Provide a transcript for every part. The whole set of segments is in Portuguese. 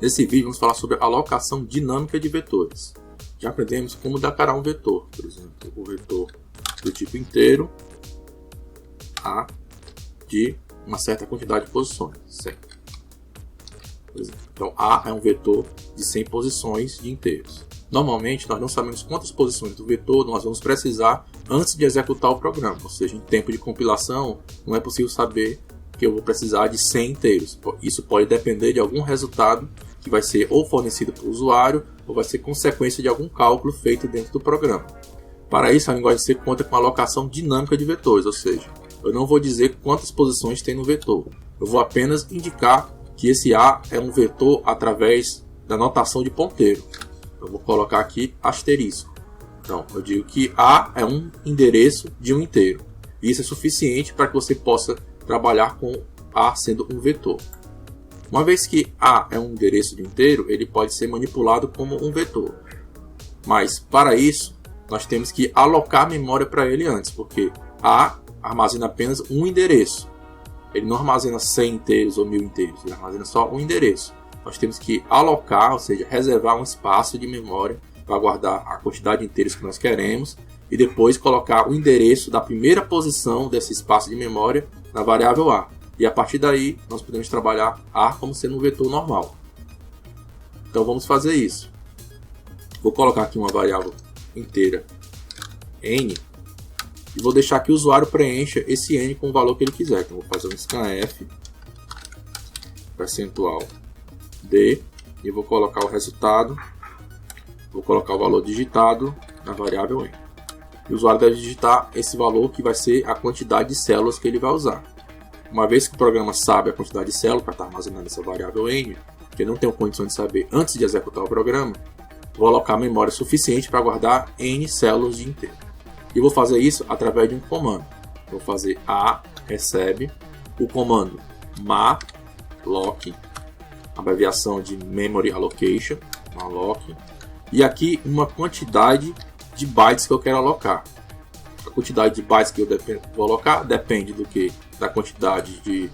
Nesse vídeo vamos falar sobre alocação dinâmica de vetores. Já aprendemos como declarar um vetor, por exemplo, o vetor do tipo inteiro A de uma certa quantidade de posições, 100. Por exemplo, então A é um vetor de 100 posições de inteiros. Normalmente nós não sabemos quantas posições do vetor nós vamos precisar antes de executar o programa, ou seja, em tempo de compilação não é possível saber que eu vou precisar de 100 inteiros. Isso pode depender de algum resultado que vai ser ou fornecido para o usuário ou vai ser consequência de algum cálculo feito dentro do programa. Para isso, a linguagem C conta com a alocação dinâmica de vetores, ou seja, eu não vou dizer quantas posições tem no vetor, eu vou apenas indicar que esse A é um vetor através da notação de ponteiro. Eu vou colocar aqui asterisco. Então, eu digo que A é um endereço de um inteiro. Isso é suficiente para que você possa trabalhar com A sendo um vetor. Uma vez que A é um endereço de um inteiro, ele pode ser manipulado como um vetor. Mas, para isso, nós temos que alocar memória para ele antes, porque A armazena apenas um endereço. Ele não armazena 100 inteiros ou 1000 inteiros, ele armazena só um endereço. Nós temos que alocar, ou seja, reservar um espaço de memória para guardar a quantidade de inteiros que nós queremos e depois colocar o endereço da primeira posição desse espaço de memória na variável A. E a partir daí, nós podemos trabalhar A como sendo um vetor normal. Então vamos fazer isso. Vou colocar aqui uma variável inteira N e vou deixar que o usuário preencha esse N com o valor que ele quiser. Então vou fazer um scanf percentual D e vou colocar o resultado, vou colocar o valor digitado na variável N. E o usuário deve digitar esse valor que vai ser a quantidade de células que ele vai usar. Uma vez que o programa sabe a quantidade de células para estar armazenando essa variável N, que eu não tenho condição de saber antes de executar o programa, vou alocar memória suficiente para guardar N células de inteiro. E vou fazer isso através de um comando. Vou fazer A recebe o comando malloc, abreviação de memory allocation, malloc, e aqui uma quantidade de bytes que eu quero alocar. A quantidade de bytes que eu vou alocar depende do que? Da quantidade de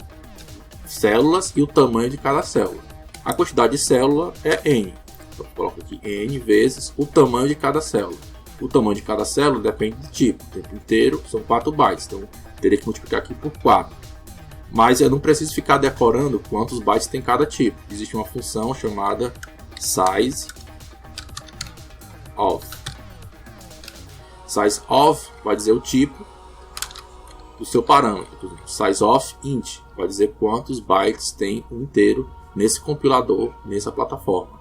células e o tamanho de cada célula. A quantidade de célula é N. Então, eu coloco aqui N vezes o tamanho de cada célula. O tamanho de cada célula depende do tipo. O tempo inteiro são 4 bytes, então teria que multiplicar aqui por 4. Mas eu não preciso ficar decorando quantos bytes tem cada tipo. Existe uma função chamada sizeOf. SizeOf vai dizer o tipo do seu parâmetro. Por exemplo, SizeOfInt vai dizer quantos bytes tem um inteiro nesse compilador, nessa plataforma.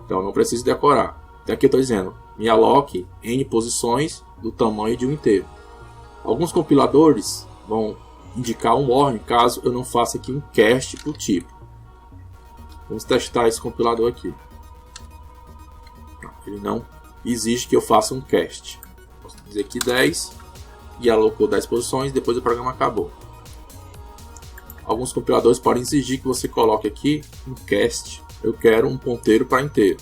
Então eu não preciso decorar. Então aqui eu estou dizendo, me aloque N posições do tamanho de um inteiro. Alguns compiladores vão indicar um warning caso eu não faça aqui um cast por tipo. Vamos testar esse compilador aqui. Ele não exige que eu faça um cast. Posso dizer aqui 10 e alocou 10 posições, depois o programa acabou. Alguns compiladores podem exigir que você coloque aqui um cast. Eu quero um ponteiro para inteiro.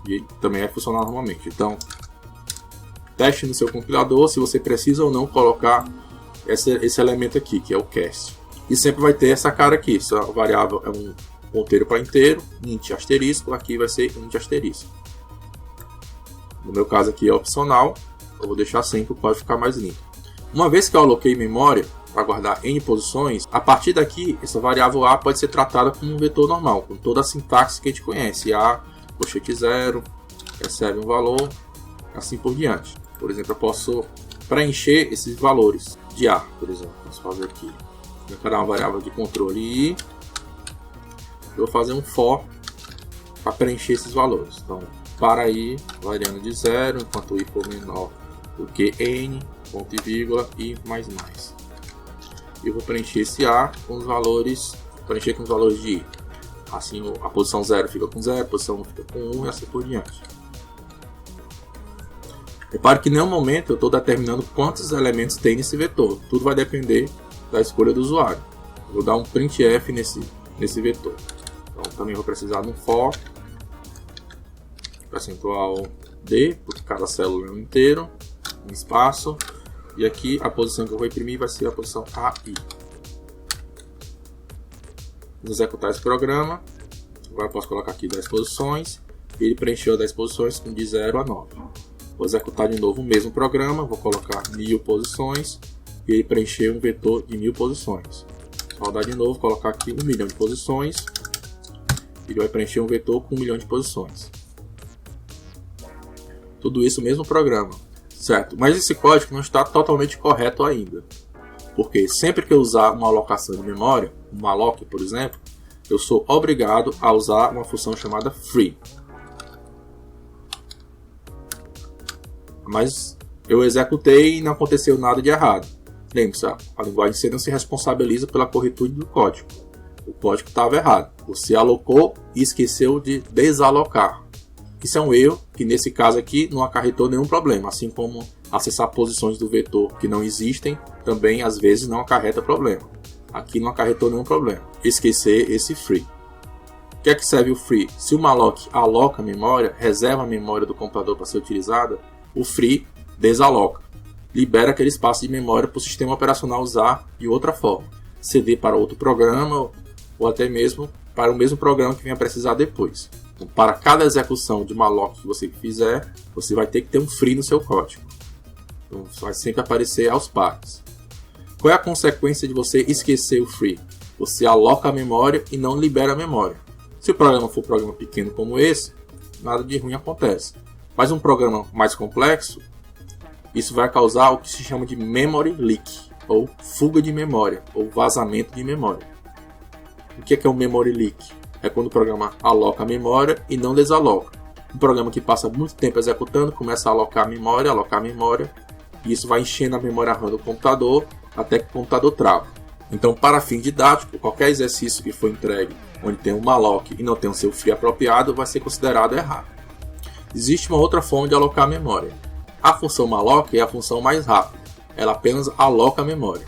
E também vai funcionar normalmente. Então, teste no seu compilador se você precisa ou não colocar esse elemento aqui, que é o cast. E sempre vai ter essa cara aqui. Essa variável é um ponteiro para inteiro, int asterisco, aqui vai ser int asterisco. No meu caso aqui é opcional, eu vou deixar sempre para ficar mais limpo. Uma vez que eu aloquei memória para guardar N posições, a partir daqui, essa variável A pode ser tratada como um vetor normal, com toda a sintaxe que a gente conhece. A, colchete 0, recebe um valor, assim por diante. Por exemplo, eu posso preencher esses valores de A, por exemplo. Posso fazer aqui, declarar uma variável de controle I, eu vou fazer um for para preencher esses valores. Então, para I, variando de 0, enquanto I for menor do que N, ponto e vírgula, I mais mais. Eu vou preencher esse A com os valores, preencher com os valores de I. Assim, a posição 0 fica com 0, a posição 1 fica com 1 e assim por diante. Repare que em nenhum momento eu estou determinando quantos elementos tem nesse vetor. Tudo vai depender da escolha do usuário. Eu vou dar um printf nesse vetor. Então também vou precisar de um for percentual D, porque cada célula é um inteiro, um espaço. E aqui a posição que eu vou imprimir vai ser a posição AI. Vamos executar esse programa. Agora eu posso colocar aqui 10 posições. E ele preencheu 10 posições de 0 a 9. Vou executar de novo o mesmo programa. Vou colocar 1000 posições. E ele preencheu um vetor de 1000 posições. Vou rodar de novo, colocar aqui 1 milhão de posições. Ele vai preencher um vetor com 1 milhão de posições. Tudo isso no mesmo programa. Certo, mas esse código não está totalmente correto ainda. Porque sempre que eu usar uma alocação de memória, um malloc, por exemplo, eu sou obrigado a usar uma função chamada free. Mas eu executei e não aconteceu nada de errado. Lembre-se, a linguagem C não se responsabiliza pela corretude do código. O código estava errado. Você alocou e esqueceu de desalocar. Isso é um erro que nesse caso aqui não acarretou nenhum problema. Assim como acessar posições do vetor que não existem, também às vezes não acarreta problema. Aqui não acarretou nenhum problema. Esquecer esse free. O que é que serve o free? Se o malloc aloca a memória, reserva a memória do computador para ser utilizada, o free desaloca. Libera aquele espaço de memória para o sistema operacional usar de outra forma. Ceder para outro programa ou até mesmo para o mesmo programa que venha precisar depois. Então, para cada execução de malloc que você fizer, você vai ter que ter um free no seu código. Então, vai sempre aparecer aos pares. Qual é a consequência de você esquecer o free? Você aloca a memória e não libera a memória. Se o programa for um programa pequeno como esse, nada de ruim acontece. Mas um programa mais complexo, isso vai causar o que se chama de memory leak, ou fuga de memória, ou vazamento de memória. O que é um memory leak? É quando o programa aloca a memória e não desaloca. Um programa que passa muito tempo executando, começa a alocar a memória, e isso vai enchendo a memória RAM do computador, até que o computador trava. Então, para fim didático, qualquer exercício que for entregue onde tem um malloc e não tem o seu free apropriado, vai ser considerado errado. Existe uma outra forma de alocar a memória. A função malloc é a função mais rápida. Ela apenas aloca a memória,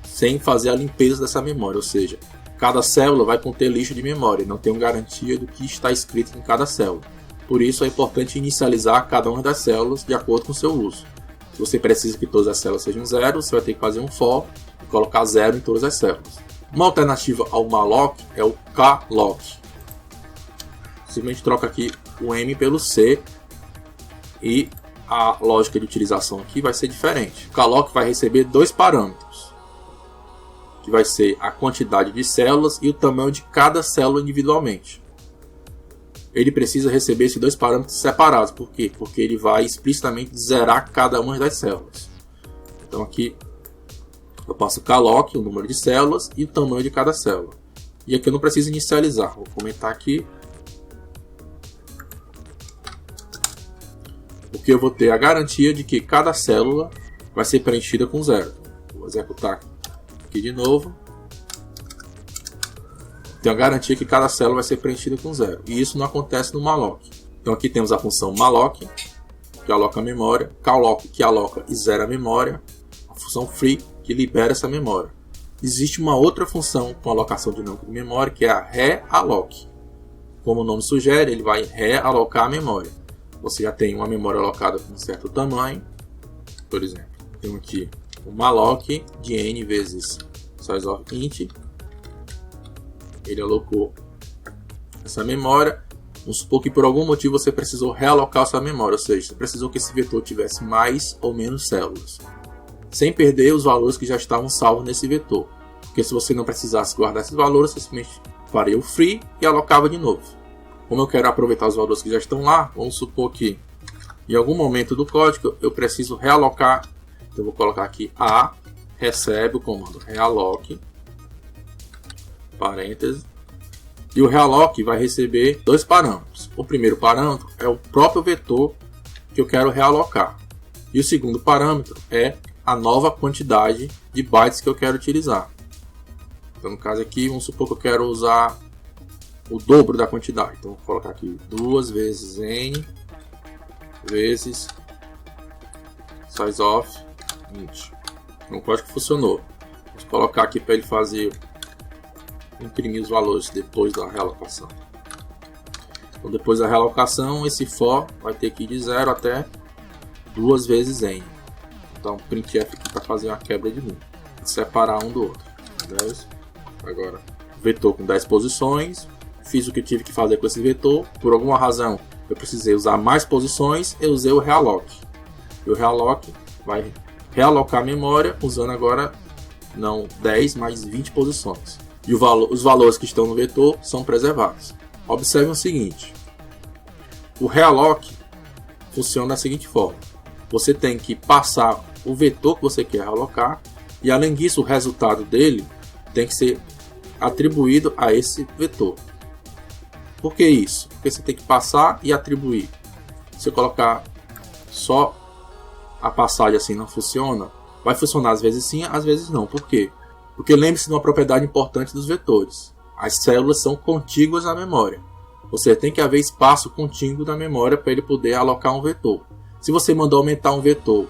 sem fazer a limpeza dessa memória, ou seja, cada célula vai conter lixo de memória, não tem uma garantia do que está escrito em cada célula. Por isso é importante inicializar cada uma das células de acordo com o seu uso. Se você precisa que todas as células sejam zero, você vai ter que fazer um for e colocar zero em todas as células. Uma alternativa ao malloc é o calloc. Simplesmente troca aqui o M pelo C e a lógica de utilização aqui vai ser diferente. O calloc vai receber dois parâmetros, que vai ser a quantidade de células e o tamanho de cada célula individualmente. Ele precisa receber esses dois parâmetros separados. Por quê? Porque ele vai explicitamente zerar cada uma das células. Então aqui eu passo o calloc, o número de células e o tamanho de cada célula. E aqui eu não preciso inicializar. Vou comentar aqui. Porque eu vou ter a garantia de que cada célula vai ser preenchida com zero. Vou executar aqui de novo. Tenho a garantia que cada célula vai ser preenchida com zero. E isso não acontece no malloc. Então aqui temos a função malloc, que aloca a memória. Calloc, que aloca e zera a memória. A função free, que libera essa memória. Existe uma outra função com alocação dinâmica de memória, que é a realloc. Como o nome sugere, ele vai realocar a memória. Você já tem uma memória alocada com um certo tamanho. Por exemplo, tenho aqui o malloc de n vezes size of int. Ele alocou essa memória. Vamos supor que por algum motivo você precisou realocar essa memória, ou seja, você precisou que esse vetor tivesse mais ou menos células, sem perder os valores que já estavam salvos nesse vetor. Porque se você não precisasse guardar esses valores, você simplesmente faria o free e alocava de novo. Como eu quero aproveitar os valores que já estão lá, vamos supor que em algum momento do código eu preciso realocar. Então eu vou colocar aqui a recebe o comando realloc, parênteses, e o realloc vai receber dois parâmetros. O primeiro parâmetro é o próprio vetor que eu quero realocar. E o segundo parâmetro é a nova quantidade de bytes que eu quero utilizar. Então no caso aqui, vamos supor que eu quero usar o dobro da quantidade. Então vou colocar aqui 2 vezes n vezes size of int. Então o código funcionou. Vamos colocar aqui para ele fazer imprimir os valores depois da realocação. Então depois da realocação, esse for vai ter que ir de 0 até 2 vezes n. Então printf aqui para fazer uma quebra de número, separar um do outro. 10. Agora vetor com 10 posições, fiz o que tive que fazer com esse vetor, por alguma razão eu precisei usar mais posições, eu usei o realloc. E o realloc vai realocar a memória usando agora não 10, mas 20 posições. E os valores que estão no vetor são preservados. Observe o seguinte, o realloc funciona da seguinte forma. Você tem que passar o vetor que você quer realocar e além disso o resultado dele tem que ser atribuído a esse vetor. Por que isso? Porque você tem que passar e atribuir. Se eu colocar só a passagem assim não funciona, vai funcionar às vezes sim, às vezes não. Por quê? Porque lembre-se de uma propriedade importante dos vetores. As células são contíguas à memória. Ou seja, tem que haver espaço contíguo na memória para ele poder alocar um vetor. Se você mandou aumentar um vetor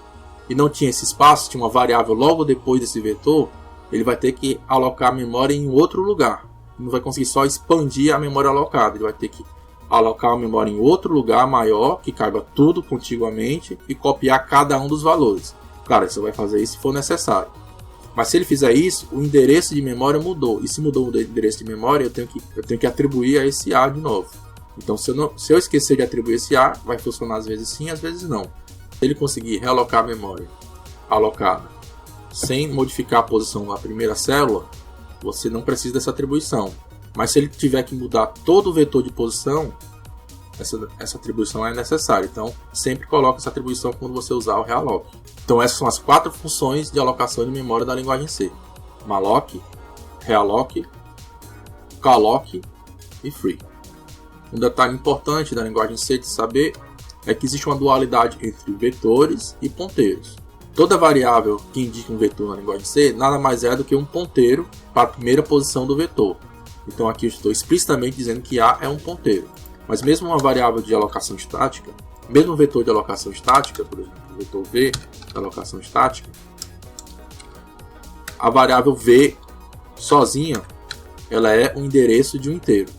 e não tinha esse espaço, tinha uma variável logo depois desse vetor, ele vai ter que alocar a memória em outro lugar. Não vai conseguir só expandir a memória alocada. Ele vai ter que alocar a memória em outro lugar maior, que caiba tudo contiguamente e copiar cada um dos valores. Claro, você vai fazer isso se for necessário. Mas se ele fizer isso, o endereço de memória mudou. E se mudou o endereço de memória, eu tenho que atribuir a esse A de novo. Então, se eu esquecer de atribuir esse A, vai funcionar às vezes sim, às vezes não. Se ele conseguir realocar a memória alocada sem modificar a posição na primeira célula, você não precisa dessa atribuição. Mas se ele tiver que mudar todo o vetor de posição, essa atribuição é necessária. Então, sempre coloque essa atribuição quando você usar o realloc. Então, essas são as 4 funções de alocação de memória da linguagem C: malloc, realloc, calloc e free. Um detalhe importante da linguagem C de saber é que existe uma dualidade entre vetores e ponteiros. Toda variável que indica um vetor na linguagem C nada mais é do que um ponteiro para a primeira posição do vetor. Então aqui eu estou explicitamente dizendo que A é um ponteiro. Mas mesmo uma variável de alocação estática, mesmo um vetor de alocação estática, por exemplo, o vetor V de alocação estática, a variável V sozinha, ela é um endereço de um inteiro.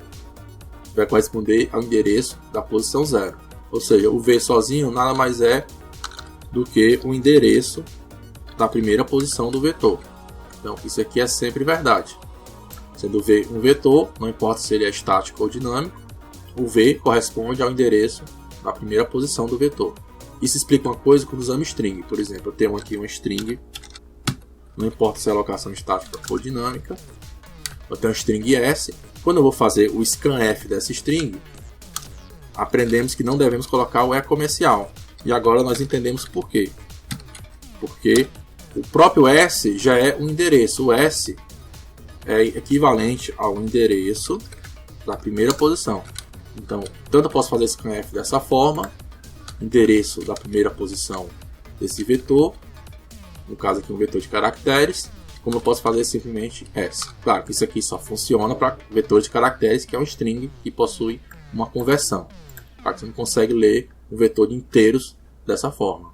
Vai corresponder ao endereço da posição 0. Ou seja, o V sozinho nada mais é do que o endereço da primeira posição do vetor. Então isso aqui é sempre verdade. Sendo V um vetor, não importa se ele é estático ou dinâmico, o V corresponde ao endereço da primeira posição do vetor. Isso explica uma coisa quando usamos string. Por exemplo, eu tenho aqui uma string, não importa se é alocação estática ou dinâmica, eu tenho uma string S. Quando eu vou fazer o scanf dessa string, aprendemos que não devemos colocar o E comercial. E agora nós entendemos por quê. Porque o próprio S já é um endereço. O S é equivalente ao endereço da primeira posição. Então, tanto eu posso fazer scanf dessa forma, endereço da primeira posição desse vetor, no caso aqui um vetor de caracteres, como eu posso fazer simplesmente S. Claro que isso aqui só funciona para vetor de caracteres, que é um string que possui uma conversão. Você não consegue ler um vetor de inteiros dessa forma.